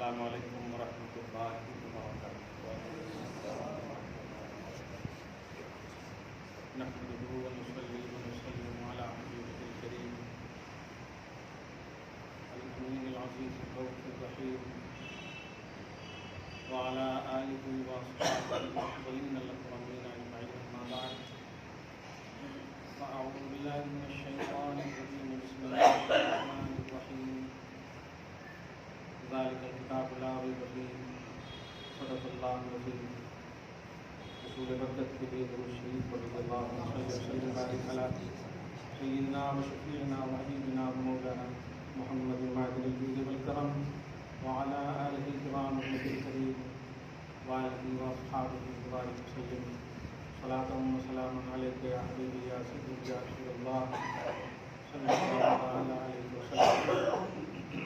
السلام علیکم ورحمۃ اللہ وبرکاتہ۔ نحمده ونصلي ونسلم على حبيبه الكريم الأمين العزيز الرؤوف الرحيم وعلى آله وأصحابه الأفضلين الأكرمين أجمعين، أما بعد، فأعوذ بالله من الشيطان الرجيم، بسم الله الرحمن الرحيم، ذلك الكتاب لا ريب فيه، صدق الله العظيم۔ رسول برکت کے لیے درود شریف پڑھیے، اللہم صل وسلم وبارک علی سیدنا و شفیعنا و حبیبنا و مولانا محمد معدن الجود والکرم وعلی آلہ الکرام الکریم وآلہ واصحابہ وبارک وسلم، صلاۃ و سلام علیک یا حبیبی یا سیدی یا رسول اللہ صلی اللہ علیہ وسلم۔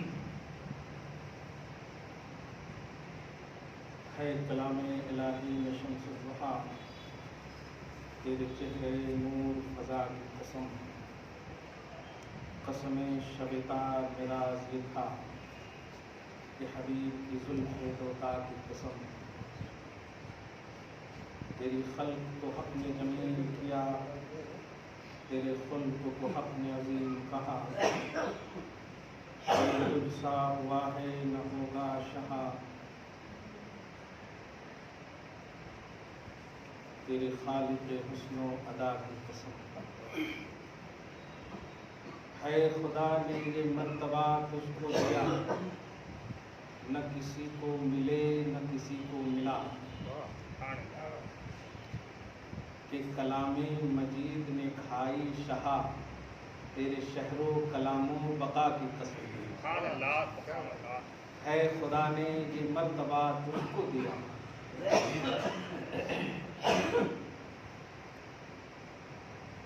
ہے کلام الہی میں شمس الضحیٰ، تیرے چہرے نور فضا کی قسم، قسم شب تار معراج یہ تھا کہ حبیب کی زلف دوتا کی قسم، تیری خلق کو حق نے جمیل کیا، تیرے خلق کو حق نے عظیم کہا، سا ہوا ہے نہ ہوگا شہا، تیرے خالق حسن و ادا کی قسم، ہے خدا نے یہ مرتبہ تجھ کو دیا، نہ کسی کو ملے نہ کسی کو ملا، کہ کلام مجید نے کھائی شہا، تیرے شہر و کلام و بقا کی قسم، ہے خدا نے یہ مرتبہ تجھ کو دیا،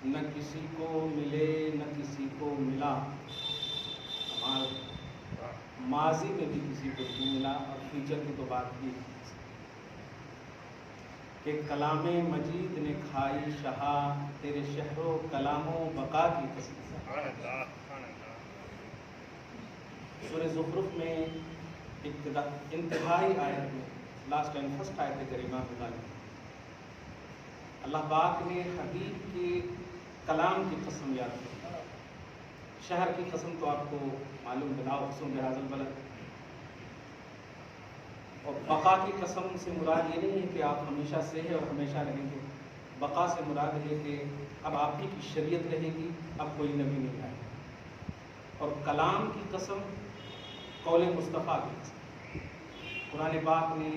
نہ کسی کو ملے نہ کسی کو ملا۔ ہمارے ماضی میں بھی کسی کو نہیں ملا، اور فیوچر کی تو بات کی کہ کلام مجید نے کھائی شہا، تیرے شہر و کلام و بقا کی قسم۔ سورہ زخرف میں انتہائی آیت میں لاسٹ اینڈ فرسٹ آیت کریمہ میں اللہ پاک نے حبیب کے کلام کی قسم یاد کی۔ شہر کی قسم تو آپ کو معلوم ہے، لا اقسم بہذا البلد، اور بقا کی قسم سے مراد یہ نہیں ہے کہ آپ ہمیشہ سے ہیں اور ہمیشہ رہیں گے، بقا سے مراد ہے کہ اب آپ ہی کی شریعت رہے گی، اب کوئی نبی نہیں آئے گا۔ اور کلام کی قسم قول مصطفیٰ کی قسم، قرآن پاک نے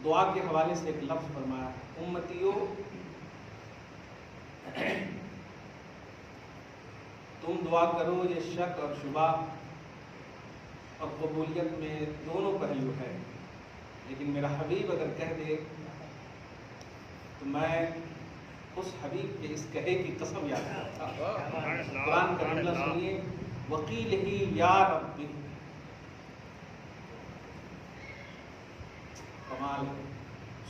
دعا کے حوالے سے ایک لفظ فرمایا، امتیو تم دعا کرو، یہ شک اور شبہ اور قبولیت میں دونوں پہلو ہے، لیکن میرا حبیب اگر کہہ دے تو میں اس حبیب کے اس کہے کی قسم یاد کرتا ہوں۔ قرآن کا جملہ سنیے، وقیل ہی یا ربی، کمال۔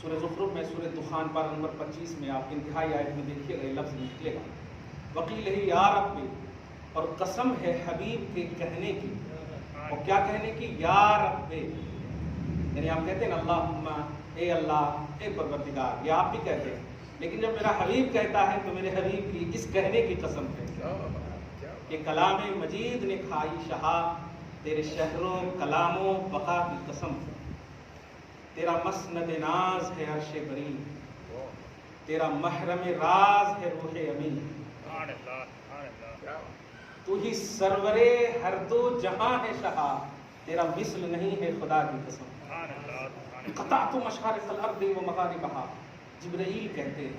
سورہ زخرف میں سورہ دخان پارہ نمبر 25 میں آپ انتہائی آیت میں دیکھیے گا، یہ لفظ نکلے گا، وقیل ہی یا ربی، اور قسم ہے حبیب کے کہنے کی، اور کیا کہنے کی؟ یا رب، یعنی آپ کہتے ہیں نا اللہم، اے اللہ، اے پروردگار، یہ آپ بھی کہتے ہیں، لیکن جب میرا حبیب کہتا ہے تو میرے حبیب کی اس کہنے کی قسم ہے کہ کلام مجید نے کھائی شہا، تیرے شہروں کلاموں بقا کی قسم، تیرا مسند ناز ہے عرش بری، تیرا محرم راز ہے روح امین، تو ہی سرور ہر دو جہاں ہے شہا، تیرا مثل نہیں ہے خدا کی قسم، قطعت مشارق الارض و مغاربہا، جبرائیل کہتے ہیں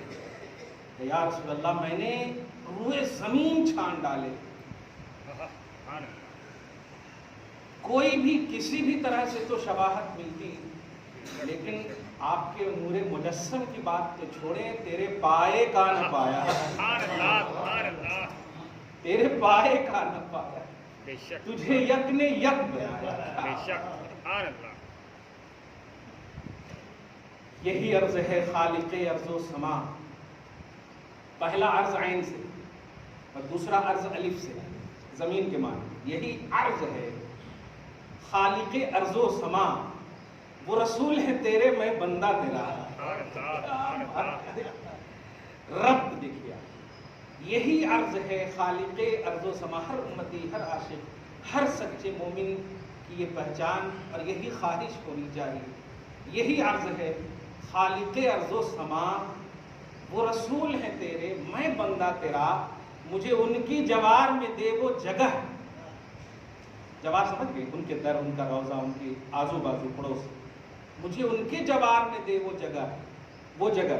کہ یا رسول اللہ میں نے روئے زمین چھان ڈالے، کوئی بھی کسی بھی طرح سے تو شباہت ملتی، لیکن آپ کے نور مجسم کی بات تو چھوڑیں، تیرے پائے کا نہ پایا، تیرے پائے کا نہ پایا، تجھے یک نے یک بنایا۔ یہی عرض ہے خالق ارض و سما، پہلا عرض عین سے اور دوسرا عرض الف سے، زمین کے معنی، یہی عرض ہے خالق ارض و سما، وہ رسول ہے تیرے میں بندہ تیرا۔ رب دیکھیے، یہی عرض ہے خالق ارض و سما۔ ہر امتی، ہر عاشق، ہر سچے مومن کی یہ پہچان اور یہی خواہش ہونی چاہیے۔ یہی عرض ہے خالق ارض و سما، وہ رسول ہیں تیرے میں بندہ تیرا، مجھے ان کی جوار میں دے وہ جگہ۔ جوار سمجھ گئے؟ ان کے در، ان کا روضہ، ان کے آزو بازو پڑوس، مجھے ان کے جوار میں دے وہ جگہ، وہ جگہ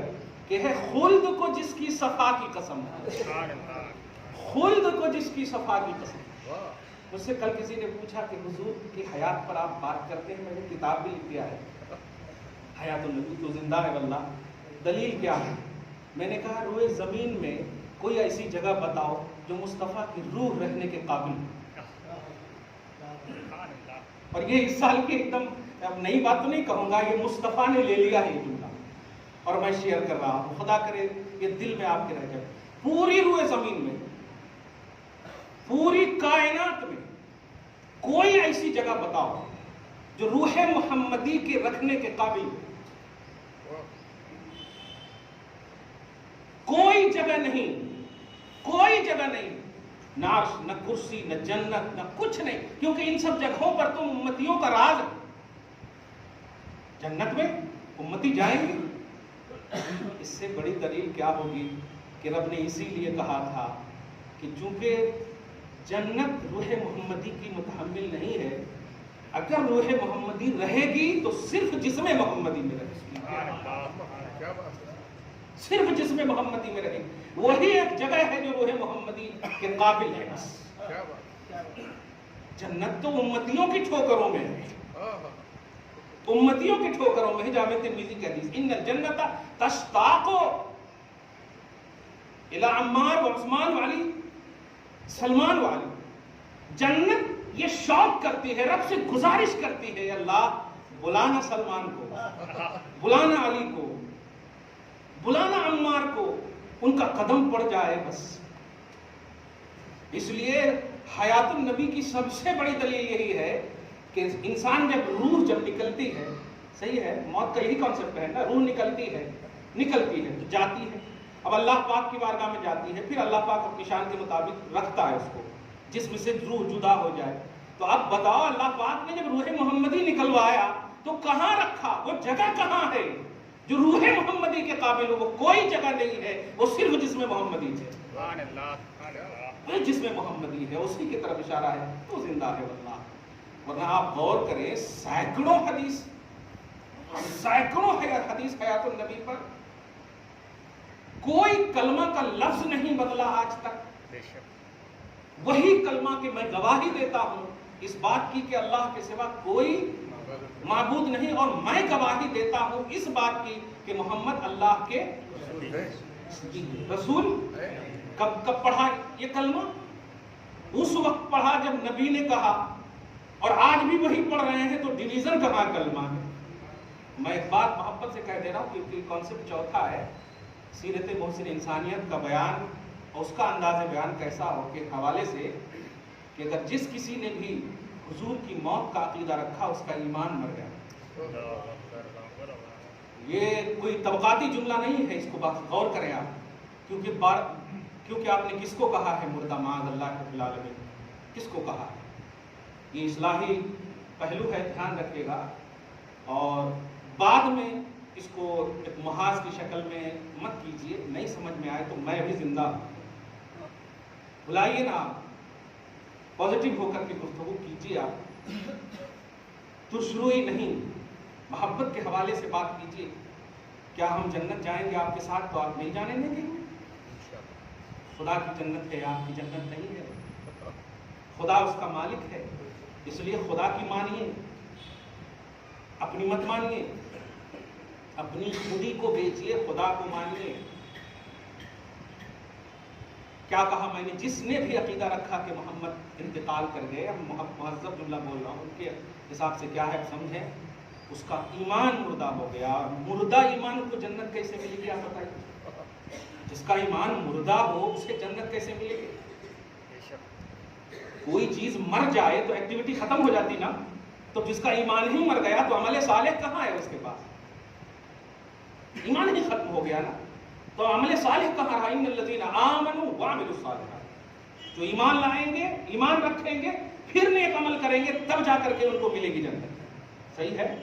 کہ ہے خلد کو جس کی صفا کی قسم ہے، خلد کو جس کی صفا کی قسم۔ مجھ سے کل کسی نے پوچھا کہ حضور کی حیات پر آپ بات کرتے ہیں، میں نے کتاب بھی لکھ دیا ہے حیات النبی تو زندہ ہے واللہ، دلیل کیا ہے؟ میں نے کہا روئے زمین میں کوئی ایسی جگہ بتاؤ جو مصطفیٰ کی روح رہنے کے قابل ہے۔ اور یہ اس سال کی ایک دم اب نئی بات تو نہیں کہوں گا، یہ مصطفیٰ نے لے لیا ہے یہ جملہ، اور میں شیئر کر رہا ہوں، خدا کرے یہ دل میں آپ کے رہ جائے۔ پوری روئے زمین میں، پوری کائنات میں کوئی ایسی جگہ بتاؤ جو روح محمدی کے رکھنے کے قابل ہے۔ کوئی جگہ نہیں، کوئی جگہ نہیں، نہ عرش، نہ کرسی، نہ جنت، نہ کچھ نہیں، کیونکہ ان سب جگہوں پر تو امتیوں کا راز ہے۔ جنت میں امتی جائیں گے، اس سے بڑی دلیل کیا ہوگی کہ رب نے اسی لیے کہا تھا کہ چونکہ جنت روح محمدی کی متحمل نہیں ہے، اگر روح محمدی رہے گی تو صرف جسم محمدی میں رہے گی، صرف جسم محمدی میں رہے گی، وہی ایک جگہ ہے جو روح محمدی کے قابل ہے۔ جنت تو امتیوں کی ٹھوکروں میں ہے، امتیوں کی ٹھوکروں میں ہے۔ جامع ترمذی کی حدیث، ان الجنت تشتاق الی عمار و عثمان و علی، سلمان و علی، جنت یہ شوق کرتی ہے، رب سے گزارش کرتی ہے، اللہ بلانا سلمان کو، بلانا علی کو، بلانا عمار کو، ان کا قدم پڑ جائے بس۔ اس لیے حیات النبی کی سب سے بڑی دلیل یہی ہے کہ انسان روح جب نکلتی ہے، صحیح ہے، موت کا یہی کانسیپٹ ہے نا، روح نکلتی ہے تو جاتی ہے، اب اللہ پاک کی بارگاہ میں جاتی ہے، پھر اللہ پاک اپنی شان کے مطابق رکھتا ہے اس کو، جسم سے روح جدا ہو جائے۔ تو اب بتاؤ اللہ پاک نے جب روح محمدی نکلوایا تو کہاں رکھا؟ وہ جگہ کہاں ہے جو روح محمدی کے قابل ہو؟ وہ کوئی جگہ نہیں ہے، وہ صرف جسم محمدی ہے، وہ جسم محمدی ہے، اسی کی طرف اشارہ ہے، تو زندہ ہے واللہ۔ ورنہ آپ غور کریں، سینکڑوں حدیث حیات النبی پر، کوئی کلمہ کا لفظ نہیں بدلا آج تک، وہی کلمہ کہ میں گواہی دیتا ہوں اس بات کی کہ اللہ کے سوا کوئی معبود نہیں، اور میں گواہی دیتا ہوں اس بات کی کہ محمد اللہ کے رسول۔ کب پڑھا یہ کلمہ؟ اس وقت پڑھا جب نبی نے کہا، اور آج بھی وہی پڑھ رہے ہیں، تو ڈیویژن کہاں کلمہ ہے؟ میں ایک بات محبت سے کہہ دے رہا ہوں کیونکہ کانسیپٹ چوتھا ہے، سیرت محسن انسانیت کا بیان، اور اس کا انداز بیان کیسا ہو کے حوالے سے کہ اگر جس کسی نے بھی حضور کی موت کا عقیدہ رکھا اس کا ایمان مر گیا۔ یہ کوئی طبقاتی جملہ نہیں ہے، اس کو غور کریں آپ، کیونکہ آپ نے کس کو کہا ہے مردہ معاذ اللہ رب العالمین، کس کو کہا ہے؟ یہ اصلاحی پہلو ہے، دھیان رکھیے گا، اور بعد میں اس کو ایک محاذ کی شکل میں مت کیجئے، نہیں سمجھ میں آئے تو میں بھی زندہ ہوں، بلائیے نا، پازیٹیو ہو کر کے گفتگو کیجئے، آپ ترشروئی نہیں، محبت کے حوالے سے بات کیجئے۔ کیا ہم جنت جائیں گے آپ کے ساتھ تو آپ نہیں جانے دیں گے؟ خدا کی جنت ہے، آپ کی جنت نہیں ہے، خدا اس کا مالک ہے، اس لیے خدا کی مانیے، اپنی مت مانیے، اپنی خودی کو بیچیے، خدا کو مانیے۔ کیا کہا میں نے؟ جس نے بھی عقیدہ رکھا کہ محمد انتقال کر گئے، اب مہذب جملہ بول رہا ہوں، ان کے حساب سے کیا ہے سمجھیں، اس کا ایمان مردہ ہو گیا، اور مردہ ایمان کو جنت کیسے ملے گی؟ آپ بتائیے، جس کا ایمان مردہ ہو اسے جنت کیسے ملے گی؟ کوئی چیز مر جائے تو ایکٹیویٹی ختم ہو جاتی نا، تو جس کا ایمان ہی مر گیا تو عمل صالح کہاں ہے اس کے پاس؟ ایمان ہی ختم ہو گیا نا، تو عمل صالح کہاں رہا؟ ان الذین آمنوا وعملوا الصالحات، جو ایمان لائیں گے، ایمان رکھیں گے، پھر نیک عمل کریں گے، تب جا کر کے ان کو ملے گی جنت۔ صحیح ہے؟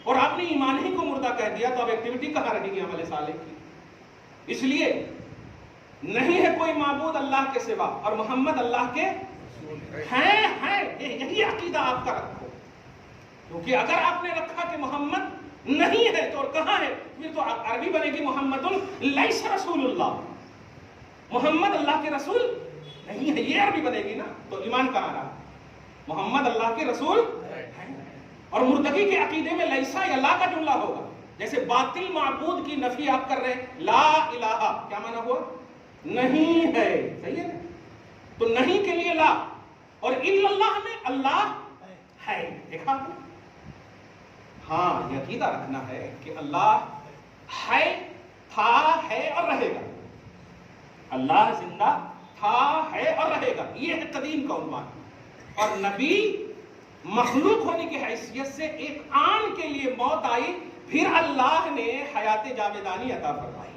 اور آپ نے ایمان ہی کو مردہ کہہ دیا تو اب ایکٹیویٹی کہاں رہے گی عمل صالح کی؟ اس لیے نہیں ہے کوئی معبود اللہ کے سوا اور محمد اللہ کے ہیں، یہی عقیدہ آپ کا رکھو، کیونکہ اگر آپ نے رکھا کہ محمد نہیں ہے تو اور کہاں ہے، پھر تو عربی بنے گی محمد لیس رسول اللہ، محمد اللہ کے رسول نہیں ہے، یہ عربی بنے گی نا، تو ایمان کہاں رہا؟ محمد اللہ کے رسول ہے۔ اور مردگی کے عقیدے میں لیسا یا لا کا جملہ ہوگا، جیسے باطل معبود کی نفی آپ کر رہے ہیں، لا الہ کیا معنی ہوا؟ نہیں ہے، صحیح ہے؟ تو نہیں کے لیے لا، اور الا اللہ میں اللہ ہے، دیکھا؟ ہاں یہ عقیدہ رکھنا ہے کہ اللہ ہے، تھا، ہے اور رہے گا، اللہ زندہ تھا، ہے اور رہے گا، یہ ہے قدیم کا عنوان۔ اور نبی مخلوق ہونے کی حیثیت سے ایک آن کے لیے موت آئی، پھر اللہ نے حیات جاویدانی عطا فرمائی۔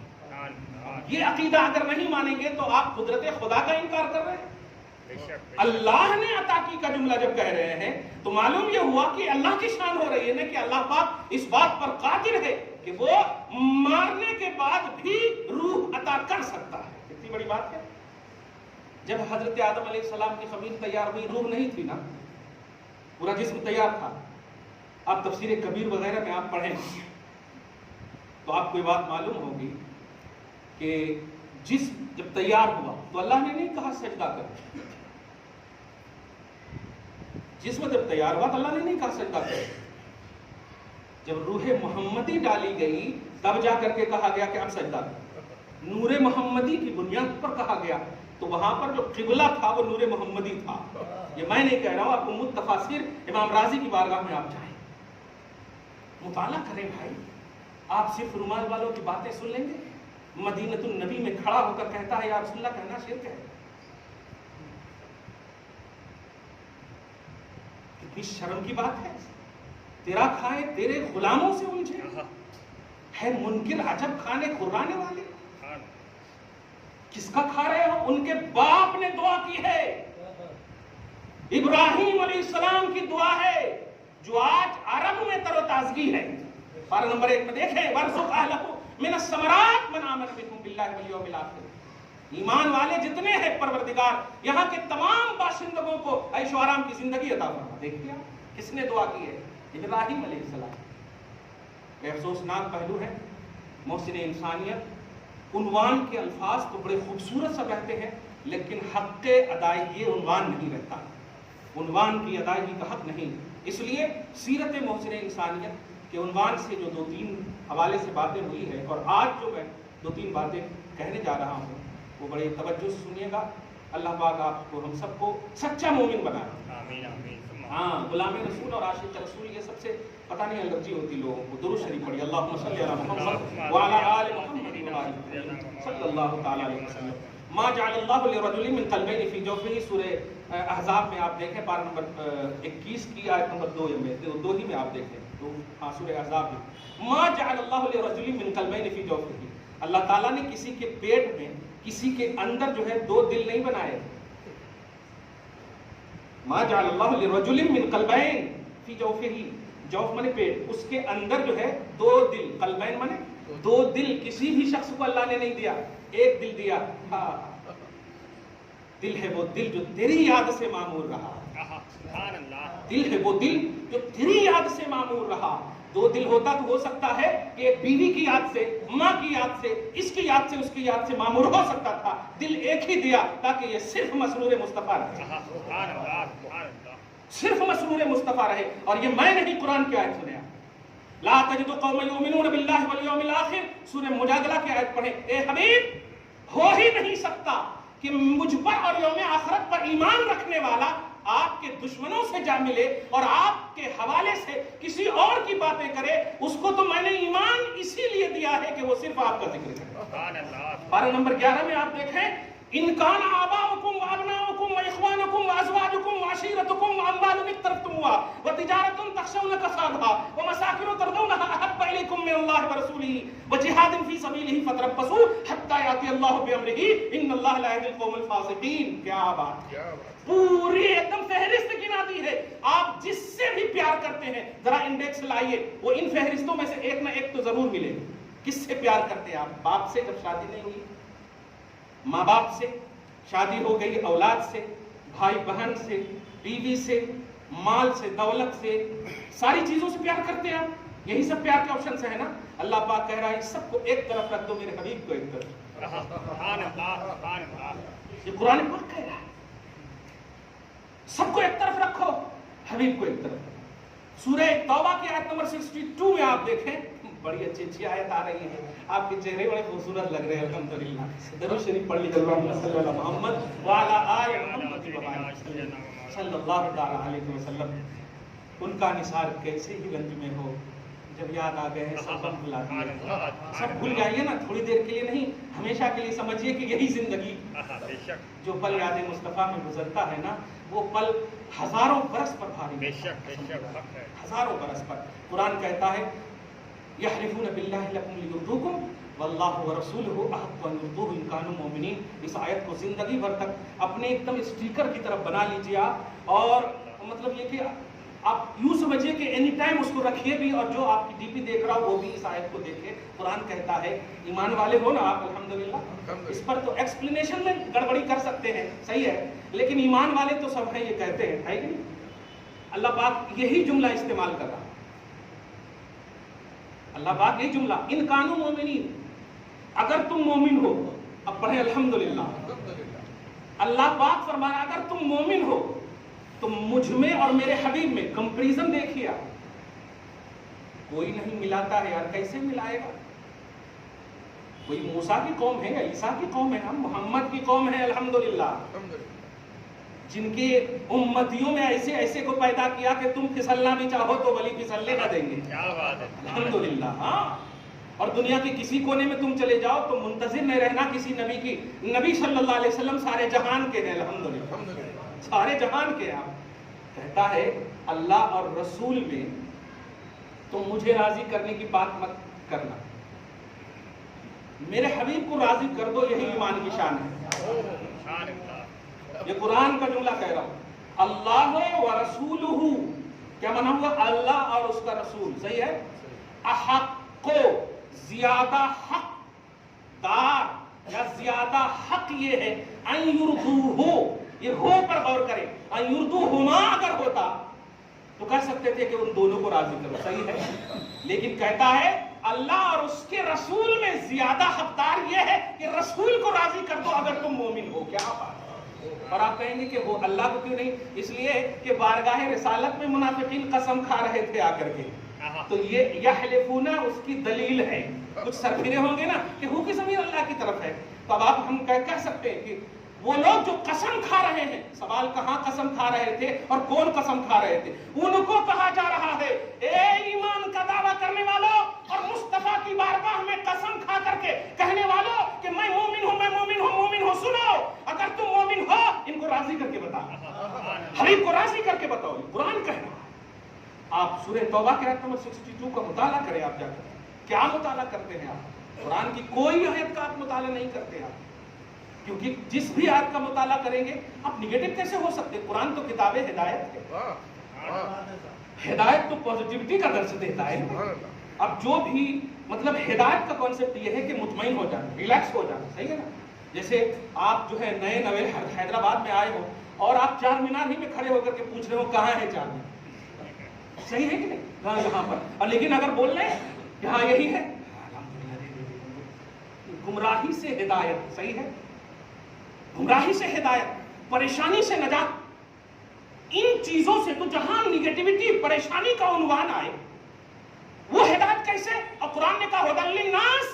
یہ عقیدہ اگر نہیں مانیں گے تو آپ قدرت خدا کا انکار کر رہے ہیں۔ اللہ نے عطا کی کا جملہ جب کہہ رہے ہیں تو معلوم یہ ہوا کہ اللہ کی شان ہو رہی ہے نا، کہ اللہ پاک اس بات پر قادر ہے کہ وہ مارنے کے بعد بھی روح عطا کر سکتا ہے۔ کتنی بڑی بات ہے! جب حضرت آدم علیہ السلام کی خمیر تیار ہوئی، روح نہیں تھی نا، پورا جسم تیار تھا۔ آپ تفسیر کبیر وغیرہ میں آپ پڑھیں تو آپ کو یہ بات معلوم ہوگی کہ جسم جب تیار ہوا تو اللہ نے نہیں کہا سجدہ کر، جسم جب تیار ہوا تو اللہ نے نہیں کہا سجدہ کر، جب روح محمدی ڈالی گئی تب جا کر کے کہا گیا کہ اب سجدہ کر۔ نور محمدی کی بنیاد پر کہا گیا، تو وہاں پر جو قبلہ تھا وہ نور محمدی تھا۔ یہ میں نہیں کہہ رہا ہوں، آپ کو تفاسیر امام رازی کی بارگاہ میں آپ جائیں، مطالعہ کریں بھائی۔ آپ صرف رومال والوں کی باتیں سن لیں گے؟ مدینۃ النبی میں کھڑا ہو کر کہتا ہے یا رسول اللہ کہنا شرک ہے۔ کتنی شرم کی بات ہے، تیرا کھائے تیرے غلاموں سے الجھے، ہے منکر عجب کھانے کھرانے والے۔ کس کا کھا رہے ہو؟ ان کے باپ نے دعا کی ہے، ابراہیم علیہ السلام کی دعا ہے جو آج عرب میں تر و تازگی ہے۔ پارہ نمبر 1 میں دیکھیں، وَارْزُقْ أَهْلَهُ مِنَ الثَّمَرَاتِ مَنْ آمَنَ بِكُمْ بِاللَّهِ وَالْيَوْمِ الْآخِرِ، ایمان والے جتنے ہیں پروردگار یہاں کے تمام باشندگوں کو عیش و آرام کی زندگی عطا فرما۔ دیکھیے کس نے دعا کی ہے؟ ابراہیم علیہ السلام۔ یہ افسوسناک پہلو ہے، محسن انسانیت عنوان کے الفاظ تو بڑے خوبصورت سب رہتے ہیں، لیکن حق ادائیگی عنوان نہیں رہتا، عنوان کی ادائیگی کا حق نہیں۔ اس لیے سیرت محسن انسانیت کے عنوان سے جو 2-3 حوالے سے باتیں ہوئی ہے، اور آج جو میں 2-3 باتیں کہنے جا رہا ہوں وہ بڑے توجہ سے سنیے گا۔ اللہ پاک آپ کو ہم سب کو سچا مومن بنائے، آمین آمین۔ ہاں، غلام رسول اور عاشق رسول یہ سب سے پتہ نہیں الرجی ہوتی لوگوں کو۔ درود شریف پڑھیے، اللہم صلی علی محمد وعلی آل محمد صلی اللہ تعالی علیہ وسلم۔ ما جعل اللہ لرجل من قلبین فی جوفہ، سورہ احزاب میں آپ دیکھیں پارہ نمبر 21 کی آیت نمبر 2 میں، 2 ہی میں آپ دیکھیں، سورہ احزاب میں، ما جعل اللہ لرجل من قلبین فی جوفہ، اللہ تعالیٰ نے کسی کے پیٹ میں، کسی کے اندر جو ہے 2 دل نہیں بنائے۔ ما جعل اللہ لرجل من قلبین فی جوفہ، جوف مانے پیٹ، اس کے اندر جو ہے 2 دل، قلبین مانے 2 دل، کسی بھی شخص کو اللہ نے نہیں دیا، ایک دل دیا۔ ہاں، دل ہے وہ دل جو تیری یاد سے معمور رہا، دل ہے وہ دل جو تیری یاد سے معمور رہا۔ 2 دل ہوتا تو ہو سکتا ہے کہ ایک بیوی کی یاد سے، ماں کی یاد سے، اس کی یاد سے، اس کی یاد سے معمور ہو سکتا تھا، دل ایک ہی دیا تاکہ یہ صرف مسرور مصطفیٰ رہے، صرف مسرور مصطفیٰ رہے۔ اور یہ میں نہیں، قرآن کی آیت سنیں، لا تجد قوم یؤمنون باللہ والیوم الآخر، سورہ مجادلہ کی آیت پڑھیں۔ اے حبیب، ہو ہی نہیں سکتا کہ مجھ پر اور یوم آخرت پر ایمان رکھنے والا آپ کے دشمنوں سے جا ملے اور آپ کے حوالے سے کسی اور کی باتیں کرے، اس کو تو میں نے ایمان اسی لیے دیا ہے کہ وہ صرف آپ کا ذکر کرے۔ پارہ نمبر 11 میں آپ دیکھیں، ان کان آباؤکم وابناؤکم واخوانکم وازواجکم وعشیرتکم واموال اقترفتموها وتجارة تخشون كسادها ومساكن ترضونها أحب إليكم من الله ورسوله وجهاد في سبيله فتربصوا حتى يأتي الله بأمره إن الله لا يهدي القوم الفاسقين. کیا بات، پوری ایک دم فہرست گنا دی ہے. آپ جس سے بھی پیار کرتے ہیں ذرا انڈیکس لائیے، وہ ان فہرستوں میں سے ایک نہ ایک تو ضرور ملے. کس سے پیار کرتے ہیں آپ؟ باپ سے جب شادی نہیں ہوئی، ماں باپ سے شادی ہو گئی، اولاد سے، بھائی بہن سے، بیوی سے، مال سے، دولت سے، ساری چیزوں سے پیار کرتے ہیں آپ. یہی سب پیار کے آپشن سے ہے نا. اللہ پاک کہہ رہا ہے سب کو ایک طرف رکھ دو، میرے حبیب کو ایک طرف. یہ قرآن پاک کہہ رہا ہے سب کو ایک طرف رکھو، حبیب کو ایک طرف. سورہ توبہ کی آیت نمبر 62 میں آپ دیکھیں، بڑی اچھی اچھی آیت آ رہی ہیں. آپ کے چہرے بڑے خوبصورت لگ رہے ہیں الحمدللہ. درود شریف پڑھ لیجیے، اللہم صلی علی محمد وعلی آل محمد صلی اللہ علیہ وسلم. ان کا نثار کیسے ہی رنج میں ہو، جب یاد آ گئے سب بھلا دیے. سب بھول جائیے نا، تھوڑی دیر کے لیے نہیں، ہمیشہ کے لیے سمجھیے کہ یہی زندگی. جو پل یاد مصطفیٰ میں گزرتا ہے نا، وہ پل ہزاروں برس پر بھاری، ہزاروں برس پر. قرآن کہتا ہے یحلفون باللہ لکم لیرضوکم واللہ ورسولہ احق ان یرضوہ ان کانوا مؤمنین. اس آیت کو زندگی بھر تک اپنے ایک دم اسٹیکر کی طرف بنا لیجیے آپ. اور مطلب یہ کہ آپ یوں سمجھیے کہ اینی ٹائم اس کو رکھیے بھی، اور جو آپ کی ڈی پی دیکھ رہا ہو وہ بھی اس آیت کو دیکھے. قرآن کہتا ہے ایمان والے ہو نا آپ الحمدللہ. اس پر تو ایکسپلینیشن میں گڑبڑی کر سکتے ہیں، صحیح ہے، لیکن ایمان والے تو سب ہیں یہ کہتے ہیں، ہے کہ نہیں. اللہ پاک یہی جملہ استعمال کر رہا ہے. اللہ پاک یہ جملہ ان کانوا مومنین، اگر تم مومن ہو. اب پڑھیں الحمدللہ. اللہ پاک فرما رہا ہے اگر تم مومن ہو تو مجھ میں اور میرے حبیب میں کمپریزن دیکھیے. کوئی نہیں ملاتا ہے یار، کیسے ملائے گا؟ کوئی موسیٰ کی قوم ہے یا عیسیٰ کی قوم ہے، ہم محمد کی قوم ہے الحمدللہ، جن کے امتیوں میں ایسے ایسے کو پیدا کیا کہ تم پھسلنا بھی چاہو تو ولی پھسلنے نہ دیں گے. الحمدللہ. ہاں، اور دنیا کے کسی کونے میں تم چلے جاؤ تو منتظر نہیں رہنا کسی نبی کی. نبی صلی اللہ علیہ وسلم سارے جہان کے ہیں الحمدللہ، سارے جہان کے. آپ کہتا ہے اللہ اور رسول میں تم مجھے راضی کرنے کی بات مت کرنا، میرے حبیب کو راضی کر دو. یہی ایمان کی شان ہے. یہ قرآن کا جملہ کہہ رہا ہوں. اللہ و رسولہ کیا مانا ہوا؟ اللہ اور اس کا رسول. صحیح ہے. احق کو زیادہ حق دار یا زیادہ حق یہ ہے ان یرضوہ. یہ ہو پر غور کریں. ان یرضوہما اگر ہوتا تو کہہ سکتے تھے کہ ان دونوں کو راضی کرو. صحیح ہے. لیکن کہتا ہے اللہ اور اس کے رسول میں زیادہ حقدار یہ ہے کہ رسول کو راضی کر دو اگر تم مومن ہو. کیا بات. اور آپ کہیں گے کہ وہ اللہ کو کیوں نہیں؟ اس لیے کہ بارگاہ رسالت میں منافقین قسم کھا رہے تھے آ کر کے. تو یہ یحلفون اس کی دلیل ہے. کچھ سرفرے ہوں گے نا کہ ہو کی ضمیر اللہ کی طرف ہے. تو اب آپ ہم کہہ سکتے ہیں کہ وہ لوگ جو قسم کھا رہے ہیں، سوال کہاں قسم کھا رہے تھے اور کون قسم کھا رہے تھے؟ ان کو کہا جا رہا ہے اے ایمان کا دعویٰ کرنے والوں اور مصطفیٰ کی بارگاہ میں قسم کھا کر کے کہنے والوں کہ میں مومن ہوں، میں مومن ہوں، مومن ہوں. سنو، اگر تم مومن ہو ان کو راضی کر کے بتاؤ، حبیب کو راضی کر کے بتاؤ. قرآن کہنا. آپ سورہ توبہ کے آیت نمبر 62 کا مطالعہ کریں. آپ جا کر کیا مطالعہ کرتے ہیں آپ؟ قرآن کی کوئی آیت کا آپ مطالعہ نہیں کرتے آپ، کیونکہ جس بھی آیت کا مطالعہ کریں گے آپ نگیٹو کیسے ہو سکتے؟ قرآن تو کتاب ہدایت ہے. ہدایت تو پازیٹیوٹی کا درس دیتا ہے. اب جو بھی مطلب ہدایت کا کانسیپٹ یہ ہے کہ مطمئن ہو جانا، ریلیکس ہو جانا. صحیح ہے نا. جیسے آپ جو ہے نئے نوے حیدرآباد میں آئے ہو اور آپ چار مینار ہی میں کھڑے ہو کر کے پوچھ رہے ہو کہاں ہے چار مینار. صحیح ہے کہ نہیں؟ ہاں یہاں پر. اور لیکن اگر بول رہے ہیں کہ ہاں یہی ہے، گمراہی سے ہدایت. صحیح ہے. گمراہی سے ہدایت، پریشانی سے نجات. ان چیزوں سے تو جہاں نگیٹیوٹی پریشانی کا عنوان آئے وہ ہدایت کیسے؟ اور قرآن نے کہا ہدی للناس،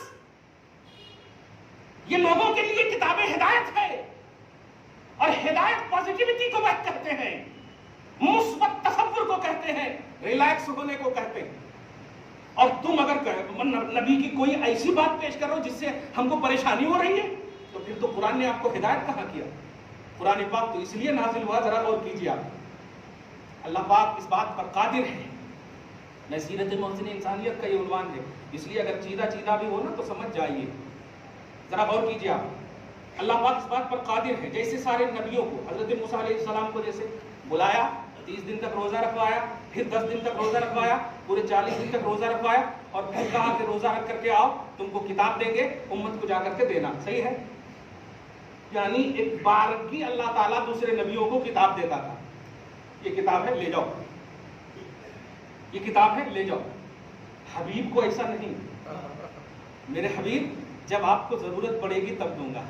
یہ لوگوں کے لیے کتاب ہدایت ہے. اور ہدایت پازیٹیوٹی کو وہ کہتے ہیں، مثبت تصور کو کہتے ہیں، ریلیکس ہونے کو کہتے ہیں. اور تم اگر نبی کی کوئی ایسی بات پیش کرو جس سے ہم کو پریشانی ہو رہی ہے تو پھر تو قرآن نے آپ کو ہدایت کہاں کیا؟ قرآن پاک تو اس لیے نازل ہوا، ذرا غور کیجیے آپ. اللہ پاک اس بات پر قادر ہے. سیرت محسن انسانیت کا یہ عنوان ہے، اس لیے اگر چیدہ بھی ہو نا تو سمجھ جائیے. ذرا غور کیجیے آپ. اللہ پاک اس بات پر قادر ہے، جیسے سارے نبیوں کو حضرت موسیٰ علیہ السلام کو جیسے بلایا 30 دن تک روزہ رکھوایا، پھر 10 دن تک روزہ رکھوایا، پورے 40 دن تک روزہ رکھوایا، اور پھر کہا کہ روزہ رکھ کر کے آؤ، تم کو کتاب دیں گے، امت کو جا کر کے دینا. صحیح ہے؟ یعنی ایک بارگی اللہ تعالیٰ دوسرے نبیوں کو کتاب دیتا تھا. یہ کتاب ہے، لے جاؤ. یہ کتاب ہے، لے جاؤ. حبیب کو ایسا نہیں. میرے حبیب جب آپ کو ضرورت پڑے گی تب دوں گا.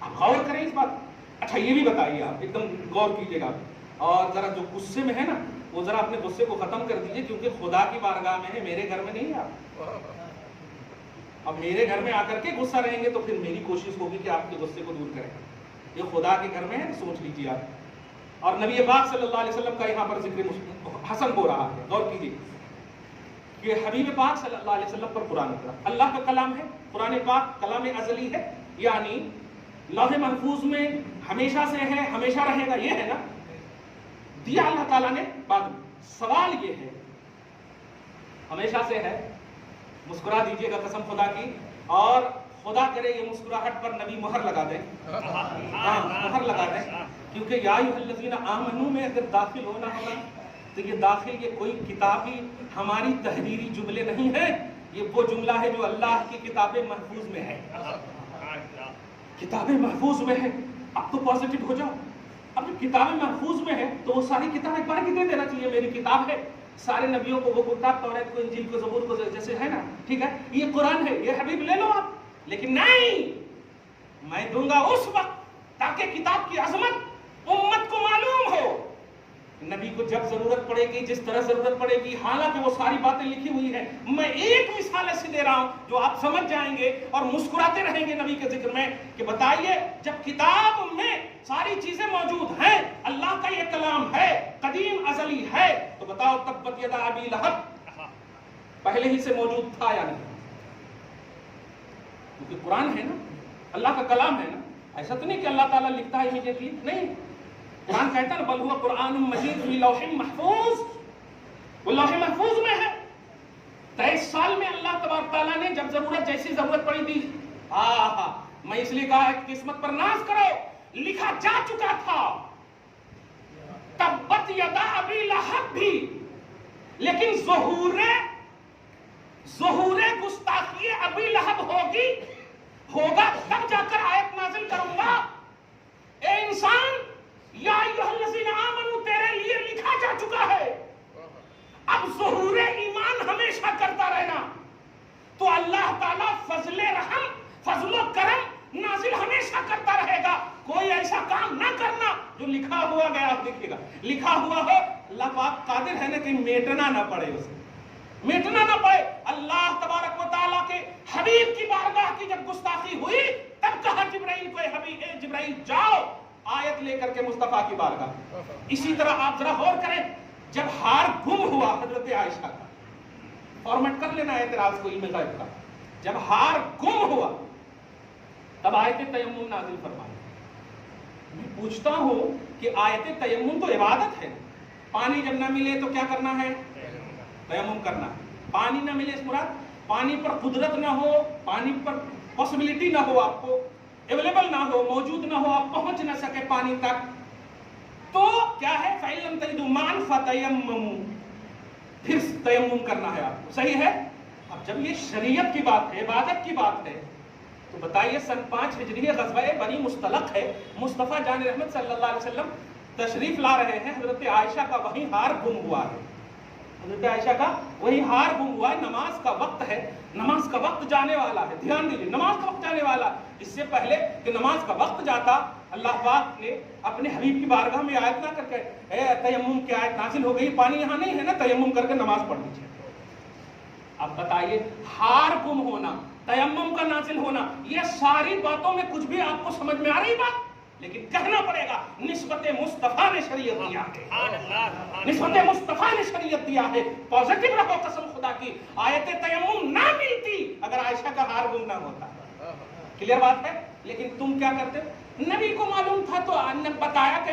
آپ غور کریں اس بات. اچھا یہ بھی بتائیے، آپ ایک دم غور کیجیے گا، اور ذرا جو غصے میں ہے نا وہ ذرا اپنے غصے کو ختم کر دیجیے، کیونکہ خدا کی بارگاہ میں ہے، میرے گھر میں نہیں ہے. آپ اب میرے گھر میں آ کر کے غصہ رہیں گے تو پھر میری کوشش ہوگی کہ آپ کے غصے کو دور کریں. یہ خدا کے گھر میں ہے، سوچ لیجیے آپ. اور نبی پاک صلی اللہ علیہ وسلم کا یہاں پر ذکر حسن ہو رہا ہے. غور کیجیے کہ حبیب پاک صلی اللہ علیہ وسلم پر قرآن اترا. اللہ کا کلام ہے، قرآن پاک کلام ازلی ہے، یعنی لوح محفوظ میں ہمیشہ سے ہے، ہمیشہ رہے گا. یہ ہے نا، دیا اللہ تعالیٰ نے بعد میں. سوال یہ ہے، ہمیشہ سے ہے، مسکرا دیجئے گا قسم خدا کی، اور خدا کرے یہ مسکراہٹ پر نبی مہر لگا دیں. مہر لگا دیں، کیونکہ یا ایھا الذین آمنوا میں اگر داخل ہونا ہوگا تو یہ داخل یہ کوئی کتابی ہماری تحریری جملے نہیں ہیں، یہ وہ جملہ ہے جو اللہ کی کتاب محفوظ میں ہے. کتاب محفوظ میں ہے. اب تو پازیٹیو ہو جاؤ. اب جب کتاب محفوظ میں ہے تو وہ ساری کتاب ایک بار کی دے دینا چاہیے. میری کتاب ہے، سارے نبیوں کو وہ کتاب، توریت کو، انجیل کو، زبور کو جیسے ہے نا، ٹھیک ہے، یہ قرآن ہے، یہ حبیب لے لو آپ. لیکن نہیں، میں دوں گا اس وقت تاکہ کتاب کی عظمت امت کو معلوم ہو. نبی کو جب ضرورت پڑے گی، جس طرح ضرورت پڑے گی، حالانکہ وہ ساری باتیں لکھی ہوئی ہیں. میں ایک مثال ایسی دے رہا ہوں جو آپ سمجھ جائیں گے اور مسکراتے رہیں گے نبی کے ذکر میں کہ بتائیے جب کتاب میں ساری چیزیں موجود ہیں، اللہ کا یہ کلام ہے، قدیم ازلی ہے، تو بتاؤ تبت یدا ابی لہب پہلے ہی سے موجود تھا یا نہیں؟ کیونکہ قرآن ہے نا، اللہ کا کلام ہے نا. ایسا تو نہیں کہ اللہ تعالیٰ لکھتا ہے امیڈیٹلی، نہیں. قرآن کہتا ہے نا بل ہوا قرآن مجید فی لوح محفوظ، وہ لوح محفوظ میں ہے. 23 سال میں اللہ تبارک تعالیٰ نے جب ضرورت، جیسی ضرورت پڑی تھی، میں اس لیے کہا ہے کہ قسمت پر ناز کرو، لکھا جا چکا تھا تبت یدا ابی لہب بھی. لیکن ظہور گستاخی ابی لہب ہوگا تب جا کر آیت نازل کروں گا. اے انسان، یا ایھا الذین آمنوا تیرے لیے لکھا جا چکا ہے. اب ظہور ایمان ہمیشہ کرتا رہنا تو اللہ تعالیٰ فضل رحم، فضل و کرم نازل ہمیشہ کرتا رہے گا. کوئی ایسا کام نہ کرنا جو لکھا ہوا گیا. آپ دیکھیے گا لکھا ہوا ہو، اللہ پاک قادر ہے نا کہ میٹنا نہ پڑے، اسے میٹنا نہ پڑے. اللہ تبارک و تعالیٰ کے حبیب کی بارگاہ کی جب گستاخی ہوئی تب کہا جبرائیل کو، اے حبیب، اے جبرائیل جاؤ آیت لے کر کے مصطفیٰ کی بارگاہ. اسی طرح آپ ذرا غور کریں، جب ہار گم ہوا حضرت عائشہ کا، فارمیٹ کر لینا اعتراض کو علم غیب کا، جب ہار گم ہوا تب آیت تیمم نازل فرمائی. میں پوچھتا ہوں کہ آیت تیمم تو عبادت ہے. پانی جب نہ ملے تو کیا کرنا ہے؟ تیمم کرنا. پانی نہ ملے، اس مراد پانی پر قدرت نہ ہو، پانی پر پاسبلٹی نہ ہو، آپ کو اویلیبل نہ ہو، موجود نہ ہو، آپ پہنچ نہ سکے پانی تک، تو کیا ہے؟ فَإِن لَّمْ تَجِدُوا مَاءً فَتَيَمَّمُوا، پھر تیمم کرنا ہے آپ کو. صحیح ہے؟ اب جب یہ شریعت کی بات ہے، عبادت کی بات ہے، تو بتائیے سن 5 ہجری غزوہ بنی مستلق ہے، مصطفیٰ جان رحمت صلی اللہ علیہ وسلم تشریف لا رہے ہیں، حضرت عائشہ کا وہیں ہار گم ہوا ہے. حضرت عائشہ کا وہی ہار گم ہوا ہے. نماز کا وقت ہے، نماز کا وقت جانے والا ہے. دھیان دیجیے، نماز کا وقت جانے والا. اس سے پہلے کہ نماز کا وقت جاتا، اللہ پاک نے اپنے حبیب کی بارگاہ میں آیت نہ کر کے، اے تیمم کی آیت نازل ہو گئی، پانی یہاں نہیں ہے نا، تیمم کر کے نماز پڑھ لیجیے. اب بتائیے، ہار گم ہونا، تیمم کا نازل ہونا، یہ ساری باتوں میں کچھ بھی آپ کو سمجھ میں آ رہی بات؟ لیکن کہنا پڑے گا، نسبت مصطفیٰ نے شریعت دیا ہے، نسبت مصطفیٰ نے شریعت دیا ہے. پازیٹیو رہو قسم خدا کی. آیت تیمم نہ ملتی اگر عائشہ کا ہار گم نہ ہوتا. کلیئر بات ہے؟ لیکن تم کیا کرتے؟ نبی کو معلوم تھا تو بتایا کہ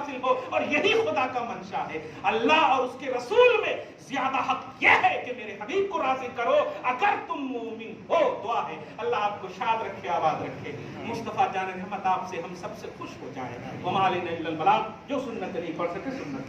حاصل ہو، اور یہی خدا کا منشا ہے۔ اللہ اور اس کے رسول میں زیادہ حق یہ ہے کہ میرے حبیب کو راضی کرو اگر تم مومن ہو۔ دعا ہے اللہ آپ کو شاد رکھے، آباد رکھے۔ مصطفیٰ جان رحمت آپ سے ہم سب سے خوش ہو جائے۔ وما علینا الا البلاغ، جو سنت نہیں پڑھ سکے سنت